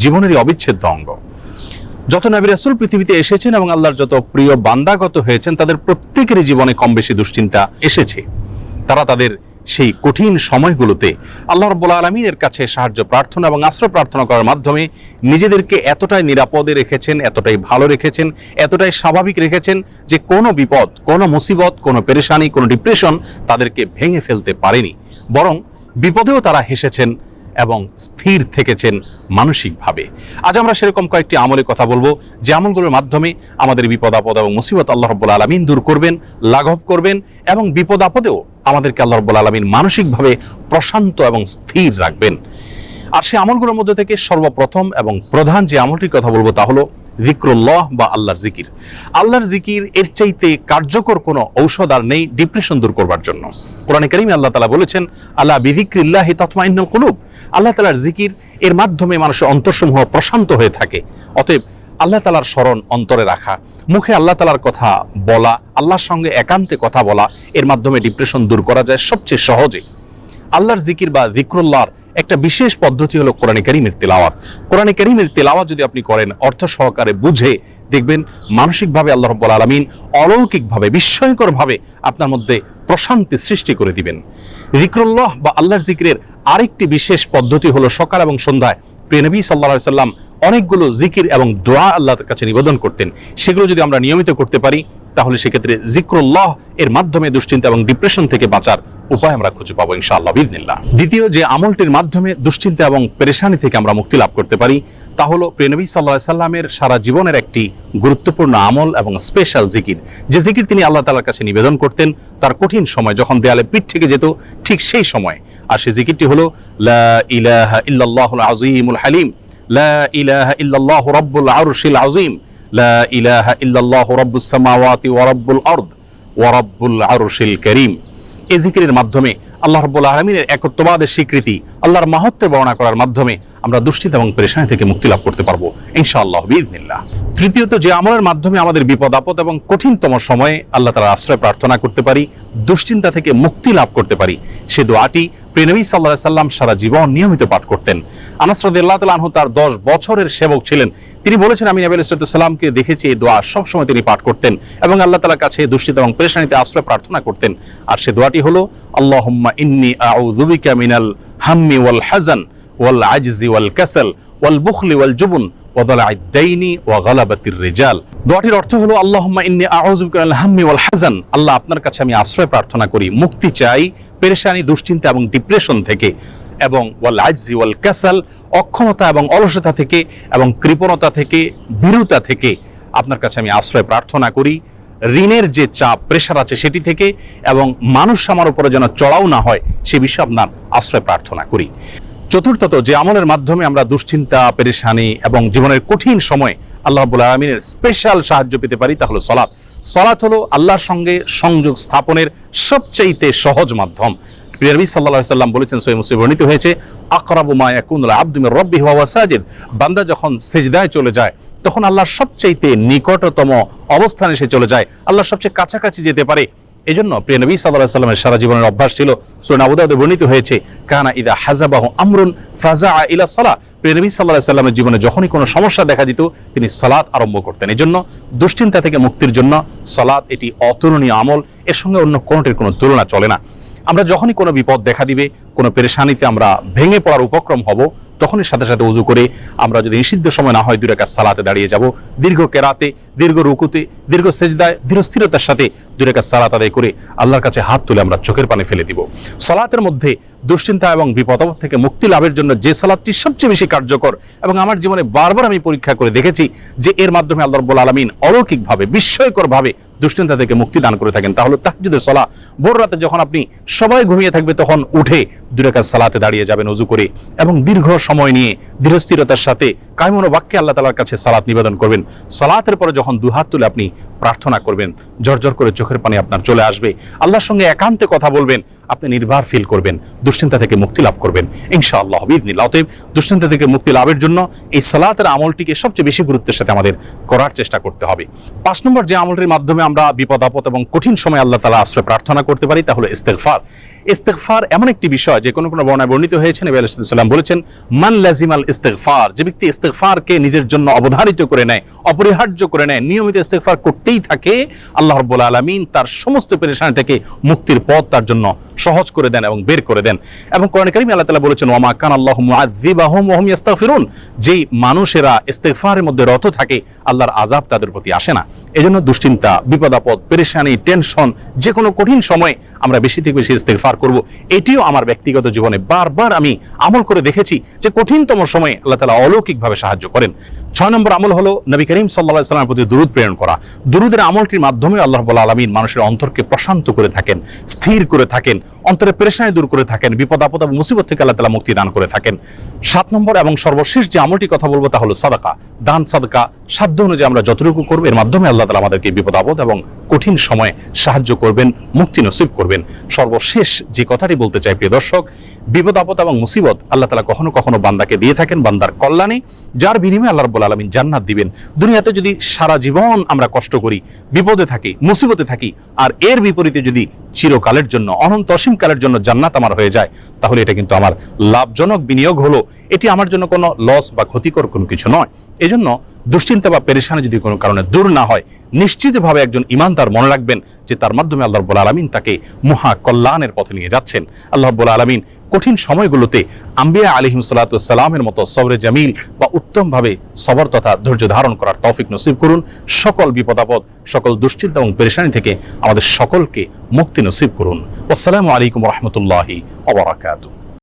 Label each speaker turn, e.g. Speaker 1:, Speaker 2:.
Speaker 1: জীবনেরই অবিচ্ছেদ্য অঙ্গ। যত নবী রাসূল পৃথিবীতে এসেছেন এবং আল্লাহর যত প্রিয় বান্দাগত হয়েছেন, তাদের প্রত্যেকেরই জীবনে কম বেশি দুশ্চিন্তা এসেছে। তারা তাদের সেই কঠিন সময়গুলোতে আল্লাহ রাব্বুল আলামিনের কাছে সাহায্য প্রার্থনা এবং আশ্রয় প্রার্থনা করার মাধ্যমে নিজেদেরকে এতটাই নিরাপদে রেখেছেন, এতটাই ভালো রেখেছেন, এতটাই স্বাভাবিক রেখেছেন যে কোনো বিপদ, কোনো মুসিবত, কোনো পেরেশানি, কোনো ডিপ্রেশন তাদেরকে ভেঙে ফেলতে পারেনি। বরং বিপদেও তারা হেসেছেন এবং স্থির থেকেছেন মানসিকভাবে। আজ আমরা সেরকম কয়েকটি আমলের কথা বলবো, যে আমলগুলোর মাধ্যমে আমাদের বিপদ আপদ এবং মুসিবত আল্লাহ রাব্বুল আলামিন দূর করবেন, লাঘব করবেন এবং বিপদ আপদেও আমাদেরকে আল্লাহ রাব্বুল আলামিন মানসিকভাবে প্রশান্ত এবং স্থির রাখবেন। আর সেই আমলগুলোর মধ্যে থেকে সর্বপ্রথম এবং প্রধান যে আমলটির কথা বলবো তা হলো যিকরুল্লাহ বা আল্লাহর জিকির। আল্লাহর জিকির এর চাইতে কার্যকর কোনো ঔষধ আর নেই ডিপ্রেশন দূর করবার জন্য। কোরআনে কারীমে আল্লাহ তাআলা বলেছেন, আলা বিযিকরিল্লাহি তাতমাইন্নুল কুলুব। আল্লাহ তাআলার জিকির এর মাধ্যমে মানুষের অন্তরসমূহ প্রশান্ত হয়ে থাকে। অতএব আল্লাহ তাআলার স্মরণ অন্তরে রাখা, মুখে আল্লাহ তাআলার কথা বলা, আল্লাহর সঙ্গে একান্তে কথা বলা, এর মাধ্যমে ডিপ্রেশন দূর করা যায় সবচেয়ে সহজে। আল্লাহর জিকির বা যিকরুল্লাহর একটা বিশেষ পদ্ধতি হলো কোরআনে কারীমের তিলাওয়াত। কোরআনে কারীমের তিলাওয়াত যদি আপনি করেন অর্থ সহকারে বুঝে, দেখবেন মানসিকভাবে আল্লাহ রাব্বুল আলামিন অলৌকিকভাবে, বিস্ময়করভাবে আপনার মধ্যে প্রশান্তি সৃষ্টি করে দিবেন। যিকরুল্লাহ বা আল্লাহর জিকিরের আরেকটি বিশেষ পদ্ধতি হলো সকাল এবং সন্ধ্যায় প্রিয় নবী সাল্লাল্লাহু আলাইহি সাল্লাম অনেকগুলো জিকির এবং দোয়া আল্লাহর কাছে নিবেদন করতেন। সেগুলো যদি আমরা নিয়মিত করতে পারি তাহলে সেক্ষেত্রে যিকরুল্লাহ এর মাধ্যমে দুশ্চিন্তা এবং ডিপ্রেশন থেকে বাঁচার উপায় আমরা খুঁজে পাবো ইনশাআল্লাহ বিইذনিল্লাহ। দ্বিতীয় যে আমলটির মাধ্যমে দুশ্চিন্তা এবং পেরেশানি থেকে আমরা মুক্তি লাভ করতে পারি তা হলো প্রিয় নবী সাল্লাল্লাহু আলাইহি সাল্লামের সারা জীবনের একটি গুরুত্বপূর্ণ আমল এবং স্পেশাল জিকির, যে জিকির তিনি আল্লাহ তাআলার কাছে নিবেদন করতেন তার কঠিন সময়, যখন দেয়ালে পিঠ থেকে যেত ঠিক সেই সময়। আর সেই জিকিরটি হলো লা ইলাহা ইল্লাল্লাহুল আযীমুল হালিম, লা ইলাহা ইল্লাল্লাহু রাব্বুল আরশিল আযীম, লা ইলাহা ইল্লাল্লাহু রাব্বুস সামাওয়াতি ওয়া রাব্বুল আরদ ওয়া রাব্বুল আরশিল কারীম। এই জিকিরের মাধ্যমে আল্লাহ রাব্বুল আলামিনের একত্ববাদের স্বীকৃতি, আল্লাহর মাহাত্ম্য বর্ণনা করার মাধ্যমে আমরা দুশ্চিন্তা এবং পেরেশানি থেকে মুক্তি লাভ করতে পারবো ইনশাআল্লাহ বিইذনিল্লাহ। তৃতীয়ত যে আমলের মাধ্যমে আমাদের বিপদ আপদ এবং কঠিনতম সময়ে আল্লাহ তাআলার আশ্রয় প্রার্থনা করতে পারি, দুশ্চিন্তা থেকে মুক্তি লাভ করতে পারি, সে দোয়াটি প্রিয় নবী সাল্লাল্লাহু আলাইহি সাল্লাম সারা জীবন নিয়মিত পাঠ করতেন। আনাস রাদিয়াল্লাহু তাআলা আনহু তার 10 বছরের সেবক ছিলেন। তিনি বলেছেন, আমি নবী আলাইহিস সালামকে দেখেছি এই দোয়া সবসময় তিনি পাঠ করতেন এবং আল্লাহ তাআলার কাছে দুশ্চিন্তা এবং পেরেশানিতে আশ্রয় প্রার্থনা করতেন। আর সে দোয়াটি হলো আল্লাহুম্মা ইন্নী আউযু বিকা মিনাল হাম্মি ওয়াল হাযান ওয়াল আজজি ওয়াল কাসাল ওয়াল বুখলি ওয়াল জুবন ওয়া যালা'আদ দাইনি ওয়া গালাবাতির রিজাল। দোয়াটির অর্থ হলো আল্লাহুম্মা ইন্নী আউযু বিকা মিনাল হাম্মি ওয়াল হাযান, আল্লাহ আপনার কাছে আমি আশ্রয় প্রার্থনা করি, মুক্তি চাই পেরেশানি, দুশ্চিন্তা এবং ডিপ্রেশন থেকে, এবং ওয়াল আজজি ওয়াল কাসাল, অক্ষমতা এবং অলসতা থেকে এবং কৃপণতা থেকে, ভীরুতা থেকে আপনার কাছে আমি আশ্রয় প্রার্থনা করি, ঋণের যে চাপ প্রেশার আছে সেটি থেকে, এবং মানুষ আমার উপরে যেন চড়াও না হয় সে বিষয়ে আপনার আশ্রয় প্রার্থনা করি। চতুর্থত যে আমলের মাধ্যমে আমরা দুশ্চিন্তা, পেরেশানি এবং জীবনের কঠিন সময় আল্লাহ রাব্বুল আলামিনের স্পেশাল সাহায্য পেতে পারি তা হলো সালাত। সালাত হলো আল্লাহর সঙ্গে সংযোগ স্থাপনের সবচাইতে সহজ মাধ্যম। প্রিয় নবী সাল্লাল্লাহু আলাইহি সাল্লাম বলেছেন, সহিহ মুসলিমে বর্ণিত হয়েছে, আকরাবু মা ইয়াকুনুল আবদু মির রাব্বিহি ওয়া হুয়া সাজিদ, বান্দা যখন সিজদায় চলে যায় তখন আল্লাহর সবচাইতে নিকটতম অবস্থানে সে চলে যায়, আল্লাহর সবচেয়ে কাছাকাছি যেতে পারে। এজন্য প্রিয় নবী সাল্লাল্লাহু আলাইহি সাল্লামের সারা জীবনের অভ্যাস ছিল, সূরা আবু দাউদে বর্ণিত হয়েছে, কানা ইযা হাযাবাহু আমরুন ফাযাআ ইলা সালাহ। প্রিয় নবী সাল্লাল্লাহু আলাইহি সাল্লামের জীবনে যখনই কোনো সমস্যা দেখা দিত তিনি সালাত আরম্ভ করতেন। এজন্য দুশ্চিন্তা থেকে মুক্তির জন্য সালাত এটি অতুলনীয় আমল, এর সঙ্গে অন্য কোনোটির কোনো তুলনা চলে না। আমরা যখনই কোনো বিপদ দেখা দিবে, কোনো পেরেশানিতে আমরা ভেঙে পড়ার উপক্রম হব, তখনই সাথে সাথে ওযু করে আমরা যদি নিষিদ্ধ সময় না হয় 2 রাকাত সালাতে দাঁড়িয়ে যাব, দীর্ঘ কেরাতে, দীর্ঘ রুকুতে, দীর্ঘ সেজদায় ধীর স্থিরতার সাথে 2 রাকাত সালাত আদায় করে আল্লাহর কাছে হাত তুলে আমরা চোখের পানি ফেলে দিব। সালাতের মধ্যে দুশ্চিন্তা এবং বিপদ থেকে মুক্তি লাভের জন্য যে সালাতটি সবচেয়ে বেশি কার্যকর এবং আমার জীবনে বারবার আমি পরীক্ষা করে দেখেছি যে এর মাধ্যমে আল্লাহ রাব্বুল আলামিন অলৌকিকভাবে, বিস্ময়করভাবে দুশ্চিন্তা থেকে মুক্তি দান করে থাকেন, তা হলো তাহাজ্জুদের সালাহ। ভোর রাতে যখন আপনি সবাই ঘুমিয়ে থাকবে তখন উঠে 2 রাকাত সালাতে দাঁড়িয়ে যাবেন ওযু করে এবং দীর্ঘ সময় নিয়ে ধীরস্থিরতার সাথে কায়মন বাক্যে আল্লাহ তাআলার কাছে সালাত নিবেদন করবেন। সালাতের পরে যখন দুহাত তুলে আপনি প্রার্থনা করবেন, জর্জর করে চোখের পানি আপনার চলে আসবে, আল্লাহর সঙ্গে একান্তে কথা বলবেন, আপনি নির্ভর ফিল করবেন, দুশ্চিন্তা থেকে মুক্তি লাভ করবেন ইনশাআল্লাহ বিইذনিল্লাহ। অতএব দুশ্চিন্তা থেকে মুক্তি লাভের জন্য এই সালাতের আমলটিকে সবচেয়ে বেশি গুরুত্বের সাথে আমাদের করার চেষ্টা করতে হবে। 5 নম্বর যে আমলটির মাধ্যমে আমরা বিপদ আপদ এবং কঠিন সময় আল্লাহ তাআলা আশ্রয় প্রার্থনা করতে পারি তা হলো ইস্তেগফার। ইস্তিগফার এমন একটি বিষয় যে কোনো বর্ণনায় বর্ণিত হয়েছে, নবী আলাইহিস সালাম বলেছেন, মান লাজিমাল ইস্তিগফার, যে ব্যক্তি ইস্তিগফারকে নিজের জন্য অবধারিত করে নেয়, অপরিহার্য করে নেয়, নিয়মিত ইস্তিগফার করতেই থাকে, আল্লাহ রাব্বুল আলামিন তার সমস্ত পেরেশানি থেকে মুক্তির পথ তার জন্য সহজ করে দেন এবং বের করে দেন। এবং কোরআন কারীমে আল্লাহ তাআলা বলেছেন, ওয়া মা কানা আল্লাহু মুআযযিবাহুম ওয়া হুম ইস্তাগফিরুন, যেই মানুষেরা ইস্তিগফারের মধ্যে রত থাকে আল্লাহর আযাব তাদের প্রতি আসে না। এজন্য দুশ্চিন্তা, বিপদ আপদ, পেরেশানি, টেনশন, যে কোনো কঠিন সময়ে আমরা বেশি থেকে বেশি ইস্তিগফার করব। এটিও আমার ব্যক্তিগত জীবনে বারবার আমি আমল করে দেখেছি যে কঠিনতম সময়ে আল্লাহ তাআলা অলৌকিকভাবে সাহায্য করেন। 6 নম্বর আমল হলো নবী করিম সাল্লাল্লাহু আলাইহি ওয়াসাল্লামের প্রতি দুরূদ প্রেরণ করা। দুরূদের আমলটির মাধ্যমে আল্লাহ রাব্বুল আলামিন মানুষের অন্তরকে প্রশান্ত করে থাকেন, স্থির করে থাকেন, অন্তরের পেরেশানি দূর করে থাকেন, বিপদ আপদ এবং মুসিবত থেকে আল্লাহ তাআলা মুক্তি দান করে থাকেন। 7 নম্বর এবং সর্বশেষ যে আমলটির কথা বলবো তা হলো সাদাকা, দান সাদকা। সাধ্য অনুযায়ী আমরা যতটুকু করব এর মাধ্যমে আল্লাহ তাআলা আমাদেরকে বিপদ আপদ এবং কঠিন সময়ে সাহায্য করবেন, মুক্তি নসিব করবেন। সর্বশেষ যে কথাটি বলতে চাই প্রিয় দর্শক, বিপদ আপদ এবং মুসিবত আল্লাহ তাআলা কখনো কখনো বান্দাকে দিয়ে থাকেন বান্দার কল্যাণে, যার বিনিময়ে আল্লাহ রাব্বুল আলামিন জান্নাত দিবেন। দুনিয়াতে যদি সারা জীবন আমরা কষ্ট করি, বিপদে থাকি, মুসিবতে থাকি, আর এর বিপরীতে যদি চিরকালের জন্য, অনন্ত অসীম কালের জন্য জান্নাত আমার হয়ে যায়, তাহলে এটা কিন্তু আমার লাভজনক বিনিয়োগ হলো। এটি আমার জন্য কোনো লস বা ক্ষতিকর কোনো কিছু নয়। এজন্য দুশ্চিন্তা বা পেরেশানি যদি কোনো কারণে দূর না হয়, নিশ্চিতভাবে একজন ঈমানদার মনে রাখবেন যে তার মাধ্যমে আল্লাহ রাব্বুল আলামিন তাকে মহা কল্যাণের পথে নিয়ে যাচ্ছেন। আল্লাহ রাব্বুল আলামিন কঠিন সময়গুলোতে আম্বিয়া আলাইহিম সাল্লাতু ওয়াস সালামের মতো সবরে জামিল বা উত্তমভাবে সবর তথা ধৈর্য ধারণ করার তৌফিক নসিব করুন। সকল বিপদ আপদ, সকল দুশ্চিন্তা এবং পেরেশানি থেকে আমাদের সকলকে মুক্তি নসিব করুন। আসসালামু আলাইকুম ওয়া রাহমাতুল্লাহি ওয়া বারাকাতুহু।